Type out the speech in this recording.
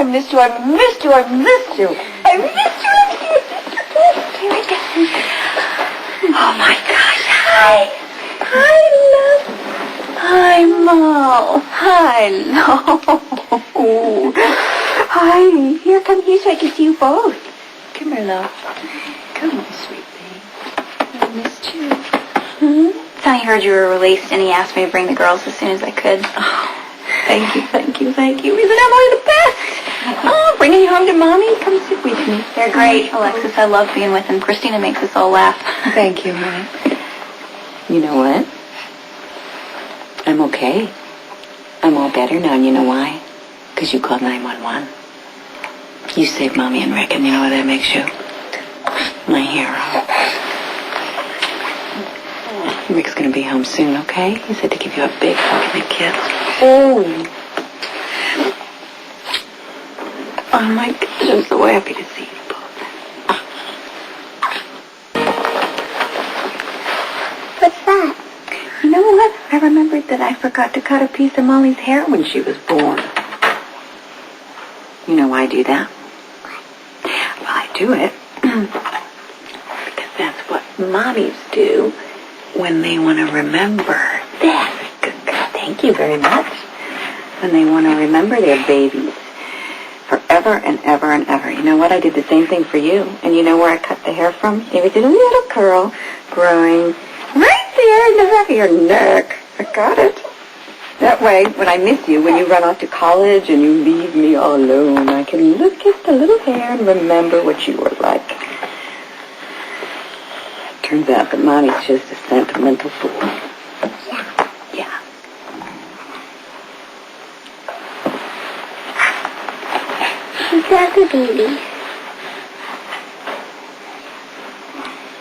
missed you. I missed you. I missed you. I missed you. Oh, my gosh. Hi. Hi, love. Hi, Mo. Hi, love. Hi. Here, come here so I can see you both. Come here, love. Come on, sweet baby. I missed you. Sonny heard you were released, and he asked me to bring the girls as soon as I could. Oh, thank you, thank you, thank you. Isn't Emily the best? Oh, bringing you home to Mommy? Come sit with me. They're great, Alexis. I love being with them. Christina makes us all laugh. Thank you, honey. You know what? I'm okay. I'm all better now, and you know why? Because you called 911. You saved Mommy and Rick, and you know what that makes you? My hero. Rick's gonna be home soon, okay? He said to give you a big hug and a kiss. Oh my gosh, I'm so happy to see you both. What's that? You know what? I remembered that I forgot to cut a piece of Molly's hair when she was born. You know why I do that? Well, I do it because that's what mommies do when they want to remember. That's good. Thank you very much. When they want to remember their babies forever and ever and ever. You know what? I did the same thing for you. And you know where I cut the hair from? You did a little curl growing right there in the back of your neck. I got it. That way, when I miss you, when you run off to college and you leave me all alone, I can look at the little hair and remember what you were like. Turns out that Mommy's just a sentimental fool. Yeah. She's like a baby.